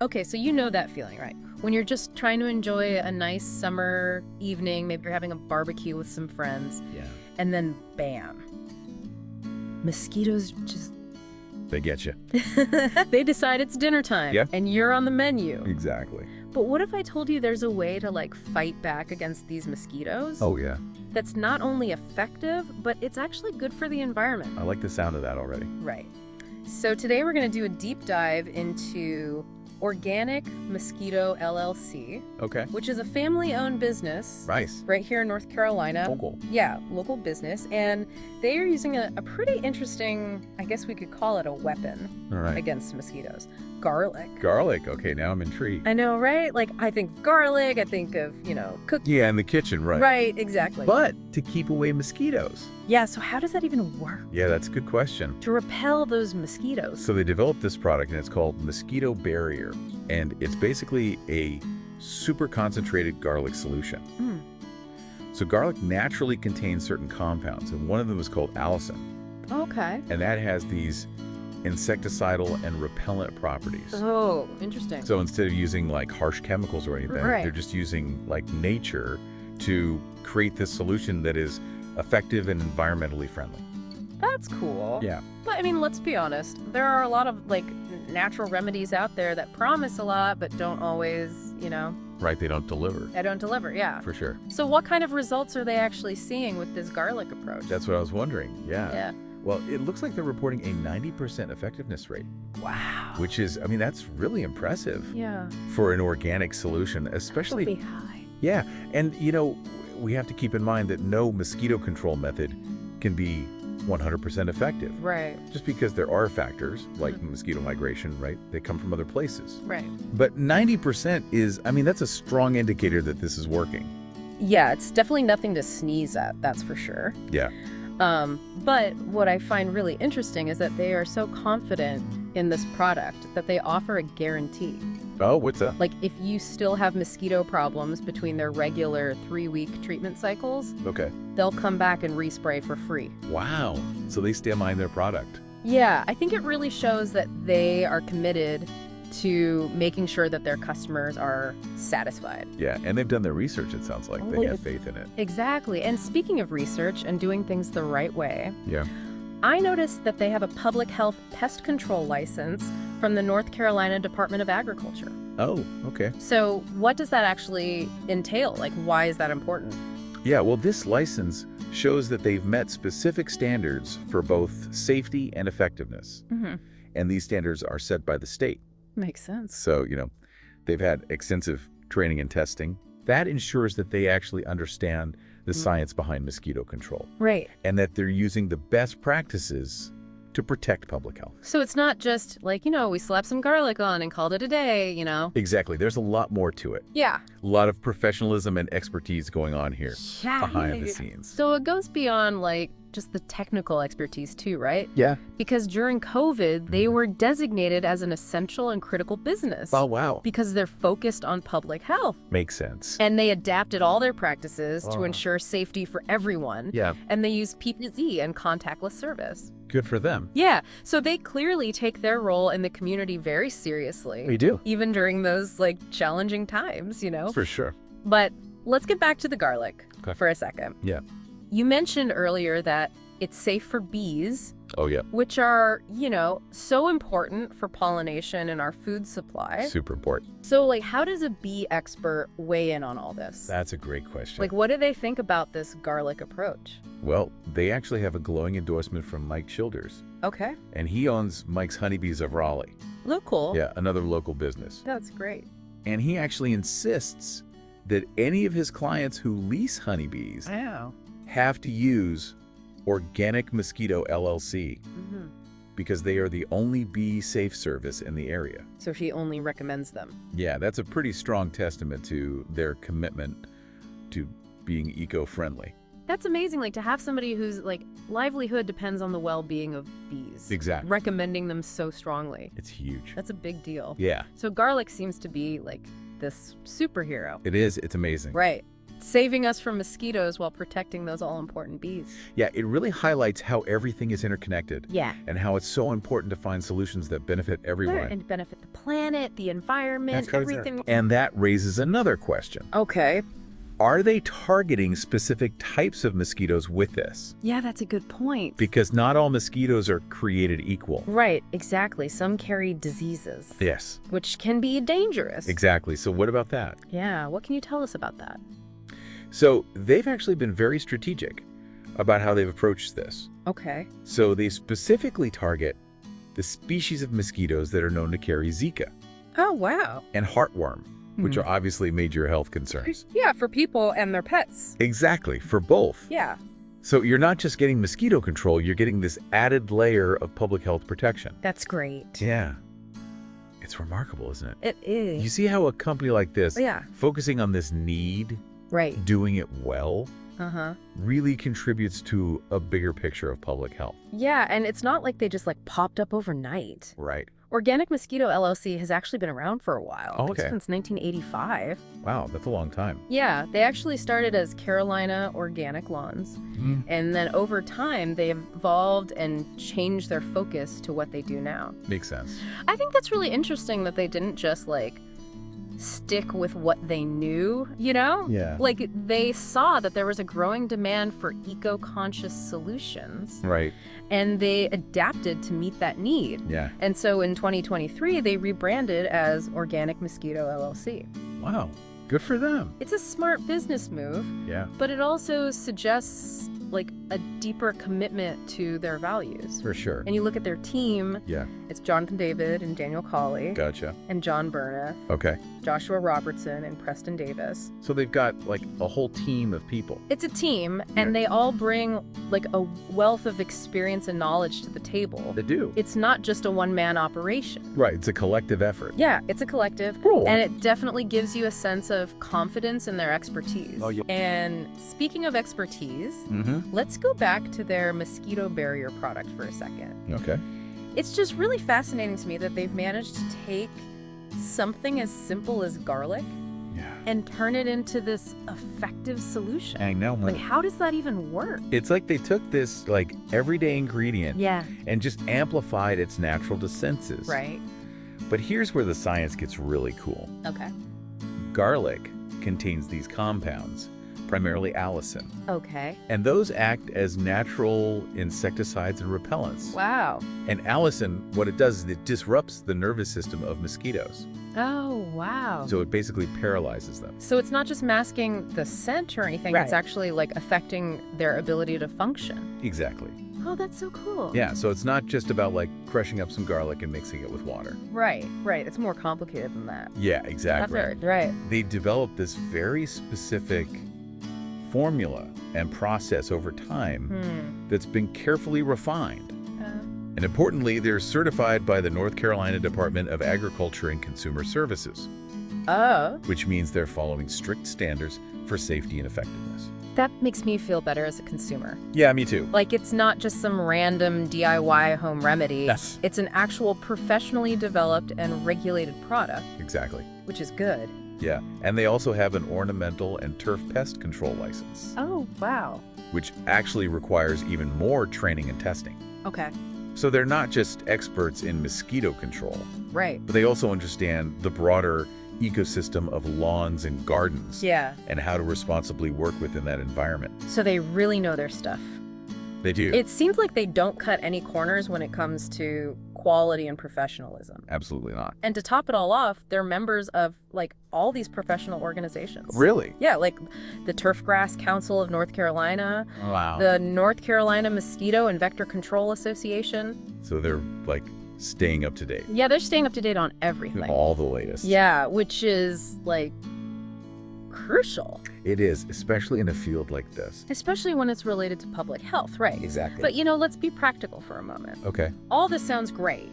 Okay, so you know that feeling, right? When you're just trying to enjoy a nice summer evening, maybe you're having a barbecue with some friends, Yeah. and then bam, mosquitoes just They get you. they decide it's dinner time, Yeah. and you're on the menu. Exactly. But what if I told you there's a way to like fight back against these mosquitoes? Oh, yeah. That's not only effective, but it's actually good for the environment. I like the sound of that already. Right. So today we're going to do a deep dive into Organic Mosquito LLC, Okay. which is a family-owned business Nice. right here in North Carolina. Local. Yeah, local business. And they are using a pretty interesting, I guess we could call it a weapon All right. against mosquitoes. Garlic. Garlic. Okay, now I'm intrigued. I know, right? Like, I think of garlic, I think of, cooking. Yeah, in the kitchen, right. Right, exactly. But to keep away mosquitoes. Yeah, so how does that even work? Yeah, that's a good question. To repel those mosquitoes? So they developed this product, and it's called Mosquito Barrier. And it's basically a super concentrated garlic solution. Mm. So garlic naturally contains certain compounds, and one of them is called allicin. Okay. And that has these insecticidal and repellent properties. Oh, interesting. So instead of using like harsh chemicals or anything, Right. they're just using like nature to create this solution that is effective and environmentally friendly. That's cool. Yeah. But I mean, let's be honest. There are a lot of like natural remedies out there that promise a lot, but don't always, Right, they don't deliver. they don't deliver. Yeah. For sure. So what kind of results are they actually seeing with this garlic approach? That's what I was wondering. Yeah. Yeah. Well, it looks like they're reporting a 90% effectiveness rate, Wow. which is, I mean, that's really impressive Yeah. for an organic solution, especially. Be high. Yeah. And, we have to keep in mind that no mosquito control method can be 100% effective. Right. Just because there are factors like mosquito migration, right? They come from other places. Right. But 90% is, I mean, that's a strong indicator that this is working. Yeah, it's definitely nothing to sneeze at, that's for sure. Yeah. But what I find really interesting is that they are so confident in this product that they offer a guarantee. Oh, what's that? Like, if you still have mosquito problems between their regular 3-week treatment cycles, Okay. they'll come back and respray for free. Wow. So they stand behind their product. Yeah, I think it really shows that they are committed to making sure that their customers are satisfied. Yeah. And they've done their research, it sounds like. They Well, have faith in it. Exactly. And speaking of research and doing things the right way, Yeah. I noticed that they have a public health pest control license from the North Carolina Department of Agriculture. Oh, okay. So what does that actually entail? Like, why is that important? Yeah, well, this license shows that they've met specific standards for both safety and effectiveness. Mm-hmm. And these standards are set by the state. Makes sense. So, they've had extensive training and testing. That ensures that they actually understand the science behind mosquito control Right. and that they're using the best practices to protect public health. So it's not just like, we slapped some garlic on and called it a day, Exactly. There's a lot more to it. Yeah. A lot of professionalism and expertise going on here Yeah. behind the scenes. So it goes beyond like just the technical expertise too, right? Yeah. Because during COVID, they were designated as an essential and critical business. Oh, wow. Because they're focused on public health. Makes sense. And they adapted all their practices to ensure safety for everyone. Yeah. And they use PPZ and contactless service. Good for them. Yeah. So they clearly take their role in the community very seriously. We do. Even during those like challenging times, For sure. But let's get back to the garlic for a second. Yeah. You mentioned earlier that it's safe for bees, Oh, yeah. which are, so important for pollination and our food supply. Super important. So, like, how does a bee expert weigh in on all this? That's a great question. Like, what do they think about this garlic approach? Well, they actually have a glowing endorsement from Mike Childers, Okay. and he owns Mike's Honeybees of Raleigh. Oh, cool. Yeah, another local business. That's great. And he actually insists that any of his clients who lease honeybees Wow. have to use Organic Mosquito LLC Mm-hmm. because they are the only bee safe service in the area. So he only recommends them. Yeah, that's a pretty strong testament to their commitment to being eco-friendly. That's amazing, like, to have somebody whose, like, livelihood depends on the well-being of bees. Exactly. Recommending them so strongly. It's huge. That's a big deal. Yeah, So garlic seems to be, like, this superhero. it is. It's amazing. Right. saving us from mosquitoes while protecting those all-important bees. Yeah, it really highlights how everything is interconnected. Yeah. And how it's so important to find solutions that benefit everyone. And benefit the planet, the environment, everything. And that raises another question. Okay. Are they targeting specific types of mosquitoes with this? Yeah, that's a good point. Because not all mosquitoes are created equal. Right, exactly. Some carry diseases. Yes. Which can be dangerous. Exactly. So what about that? Yeah, what can you tell us about that? So they've actually been very strategic about how they've approached this. Okay. So they specifically target the species of mosquitoes that are known to carry Zika Oh, wow. and heartworm, which are obviously major health concerns. Yeah, for people and their pets. Exactly, for both. Yeah. So you're not just getting mosquito control, you're getting this added layer of public health protection. That's great. Yeah. It's remarkable, isn't it? It is. You see how a company like this, Yeah. focusing on this need, Right. doing it well, Uh-huh. really contributes to a bigger picture of public health. Yeah, and it's not like they just popped up overnight. Right. Organic Mosquito LLC has actually been around for a while. Oh, okay. Since 1985. Wow, that's a long time. Yeah, they actually started as Carolina Organic Lawns. And then over time, they evolved and changed their focus to what they do now. Makes sense. I think that's really interesting that they didn't just stick with what they knew, you know? Yeah. They saw that there was a growing demand for eco-conscious solutions, Right. and they adapted to meet that need. Yeah. And so in 2023, they rebranded as Organic Mosquito LLC. Wow. Good for them. It's a smart business move, Yeah. but it also suggests a deeper commitment to their values. For sure. And you look at their team, Yeah. it's Jonathan David and Daniel Colley Gotcha. and John Burneth, Okay. Joshua Robertson and Preston Davis. So they've got a whole team of people. It's a team, and Yeah. they all bring a wealth of experience and knowledge to the table. They do. It's not just a one-man operation. Right. It's a collective effort. Yeah, it's a collective, Cool. and it definitely gives you a sense of confidence in their expertise. Oh, yeah. And speaking of expertise, Mm-hmm. let's go back to their mosquito barrier product for a second. Okay. It's just really fascinating to me that they've managed to take something as simple as garlic Yeah. and turn it into this effective solution. I know. How does that even work? It's like they took this everyday ingredient Yeah. and just amplified its natural defenses. Right. But here's where the science gets really cool. Okay. Garlic contains these compounds, primarily allicin, Okay. and those act as natural insecticides and repellents. Wow. And allicin, what it does is it disrupts the nervous system of mosquitoes. Oh, wow. So it basically paralyzes them. So it's not just masking the scent or anything, Right. it's actually affecting their ability to function. Exactly. Oh, that's so cool. Yeah, so it's not just about crushing up some garlic and mixing it with water. Right, right. It's more complicated than that. Yeah, exactly. That's right. They've developed this very specific formula and process over time that's been carefully refined. And importantly, they're certified by the North Carolina Department of Agriculture and Consumer Services, which means they're following strict standards for safety and effectiveness. That makes me feel better as a consumer. Yeah, me too. It's not just some random DIY home remedy. Yes. It's an actual professionally developed and regulated product, Exactly. which is good. Yeah, and they also have an ornamental and turf pest control license, Oh, wow. which actually requires even more training and testing. Okay. So they're not just experts in mosquito control, Right. but they also understand the broader ecosystem of lawns and gardens Yeah. and how to responsibly work within that environment. So they really know their stuff. They do. It seems like they don't cut any corners when it comes to quality and professionalism. Absolutely not. And to top it all off, they're members of all these professional organizations. Really? Yeah, the Turfgrass Council of North Carolina, Wow. the North Carolina Mosquito and Vector Control Association. So they're staying up to date. Yeah, they're staying up to date on everything. All the latest. Yeah, which is crucial, It is, especially in a field like this. especially when it's related to public health, right? Exactly. But let's be practical for a moment. Okay. All this sounds great,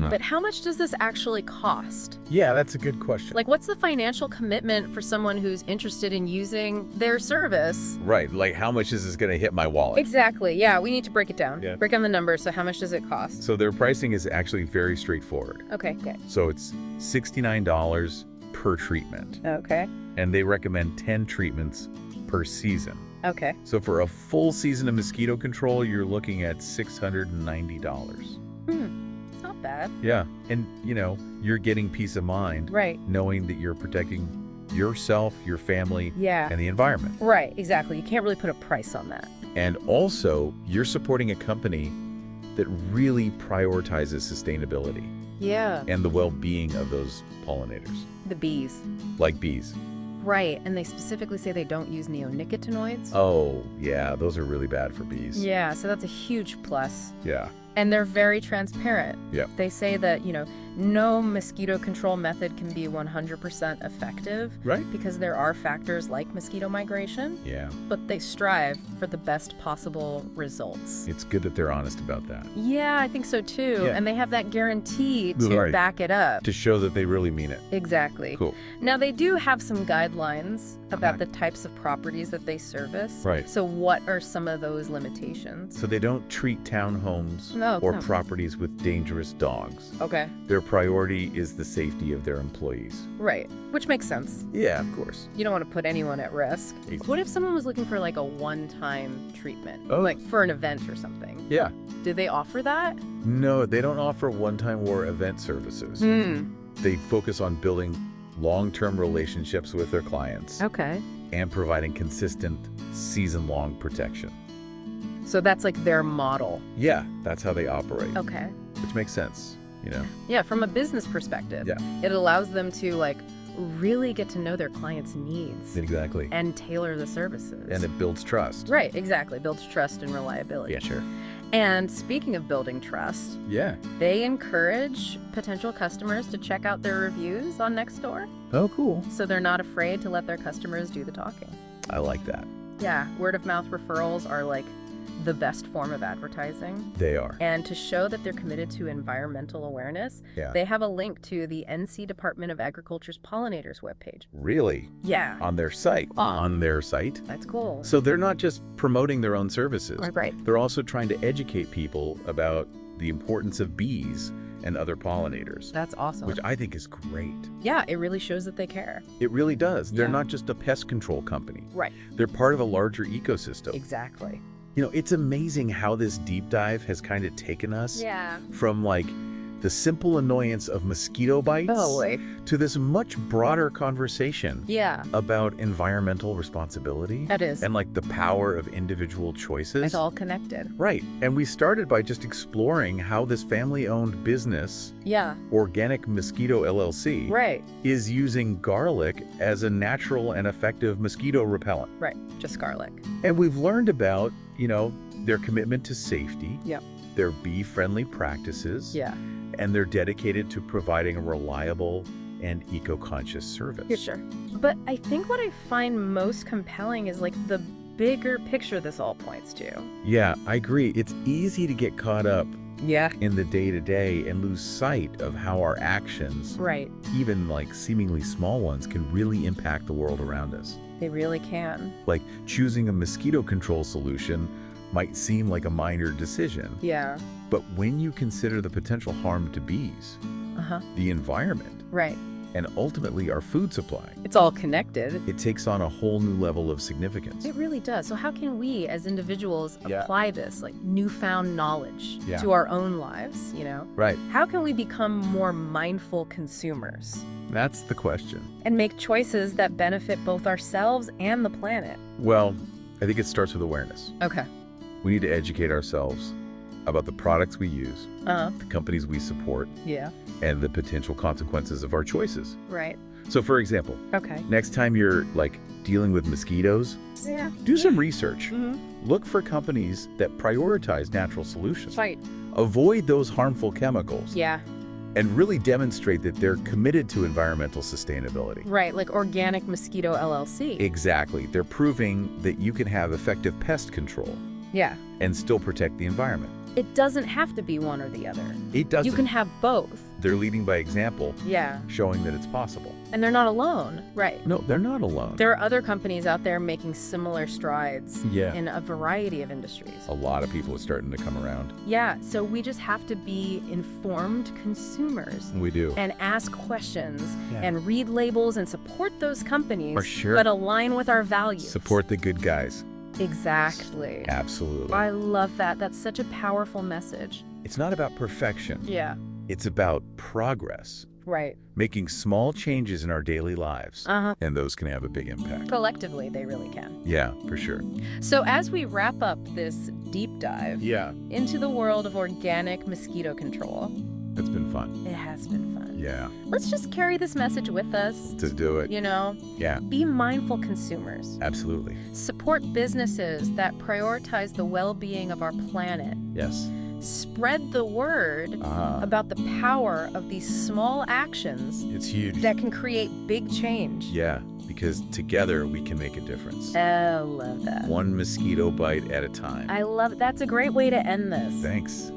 Huh. but how much does this actually cost? Yeah, that's a good question. What's the financial commitment for someone who's interested in using their service? Right. How much is this going to hit my wallet? Exactly. Yeah, we need to break it down. Yeah. Break down the numbers. So how much does it cost? So their pricing is actually very straightforward. Okay. So it's $69 per treatment. Okay. And they recommend 10 treatments per season. Okay. So for a full season of mosquito control, you're looking at $690. It's not bad. Yeah. And, you're getting peace of mind. Right. Knowing that you're protecting yourself, your family, Yeah. and the environment. Right, exactly. You can't really put a price on that. And also, you're supporting a company that really prioritizes sustainability Yeah. and the well-being of those pollinators, The bees. like bees. Right, and they specifically say they don't use neonicotinoids. Oh, yeah, those are really bad for bees. Yeah, so that's a huge plus. Yeah. And they're very transparent. Yeah. They say that, no mosquito control method can be 100% effective. Right. Because there are factors like mosquito migration, Yeah. but they strive for the best possible results. It's good that they're honest about that. Yeah, I think so too. Yeah. And they have that guarantee to Right. back it up. To show that they really mean it. Exactly. Cool. Now, they do have some guidelines about Uh-huh. the types of properties that they service. Right. So what are some of those limitations? So they don't treat townhomes No, or no. properties with dangerous dogs. Okay. Their priority is the safety of their employees. Right. Which makes sense. Yeah, of course. You don't want to put anyone at risk. Exactly. What if someone was looking for like a one-time treatment? Oh. Like for an event or something? Yeah. Do they offer that? No, they don't offer one-time or event services. They focus on building long-term relationships with their clients Okay. and providing consistent season-long protection. So that's like their model. Yeah, that's how they operate, Okay. which makes sense, Yeah, from a business perspective. Yeah. It allows them to like really get to know their clients' needs Exactly. and tailor the services. And it builds trust. Right, exactly. Builds trust and reliability. Yeah, sure. And speaking of building trust, Yeah. they encourage potential customers to check out their reviews on Nextdoor, Oh, cool. so they're not afraid to let their customers do the talking. I like that. Yeah, word of mouth referrals are like the best form of advertising. They are. And to show that they're committed to environmental awareness, Yeah. they have a link to the NC Department of Agriculture's pollinators webpage. Really? Yeah, On their site? On their site? that's cool. So they're not just promoting their own services. Right. They're also trying to educate people about the importance of bees and other pollinators, That's awesome. which I think is great. Yeah, it really shows that they care. It really does. They're Yeah. not just a pest control company. Right. They're part of a larger ecosystem. Exactly. It's amazing how this deep dive has kind of taken us Yeah. from like the simple annoyance of mosquito bites Totally. to this much broader conversation Yeah, about environmental responsibility that is. and like the power of individual choices. It's all connected. Right. And we started by just exploring how this family-owned business, Yeah, Organic Mosquito LLC, right, is using garlic as a natural and effective mosquito repellent. right. Just garlic. And we've learned about, their commitment to safety, Yep. their bee-friendly practices, Yeah. and they're dedicated to providing a reliable and eco-conscious service. Yeah, sure. But I think what I find most compelling is like the bigger picture this all points to. Yeah, I agree. It's easy to get caught up Yeah. in the day-to-day and lose sight of how our actions, Right. even like seemingly small ones, can really impact the world around us. They really can. Like choosing a mosquito control solution might seem like a minor decision, Yeah. but when you consider the potential harm to bees, Uh-huh. the environment, Right. and ultimately our food supply, It's all connected. it takes on a whole new level of significance. It really does. So how can we as individuals Yeah. apply this like newfound knowledge Yeah. to our own lives, Right. How can we become more mindful consumers That's the question. and make choices that benefit both ourselves and the planet? Well, I think it starts with awareness. Okay. We need to educate ourselves about the products we use, Uh-huh. the companies we support, Yeah. and the potential consequences of our choices. Right. So for example, Okay. next time you're like dealing with mosquitoes, Yeah. do some research. Mm-hmm. Look for companies that prioritize natural solutions. Right. Avoid those harmful chemicals Yeah. and really demonstrate that they're committed to environmental sustainability. Right. Like Organic Mosquito LLC. Exactly. They're proving that you can have effective pest control Yeah. and still protect the environment. It doesn't have to be one or the other. It doesn't. You can have both. They're leading by example, Yeah. showing that it's possible. And they're not alone. Right. No, they're not alone. There are other companies out there making similar strides Yeah. in a variety of industries. A lot of people are starting to come around. Yeah, so we just have to be informed consumers We do. and ask questions Yeah. and read labels and support those companies, For sure. but align with our values. Support the good guys. Exactly. Absolutely. I love that. That's such a powerful message. It's not about perfection. Yeah, It's about progress. right. Making small changes in our daily lives. Uh-huh. And those can have a big impact. Collectively, they really can. Yeah, for sure. So as we wrap up this deep dive Yeah. into the world of organic mosquito control, It's been fun. it has been fun. Yeah. Let's just carry this message with us. To do it. You know, Yeah, be mindful consumers. absolutely. Support businesses that prioritize the well-being of our planet. Yes. Spread the word about the power of these small actions It's huge. that can create big change. Yeah, because together we can make a difference. I love that. One mosquito bite at a time. I love That's a great way to end this. Thanks.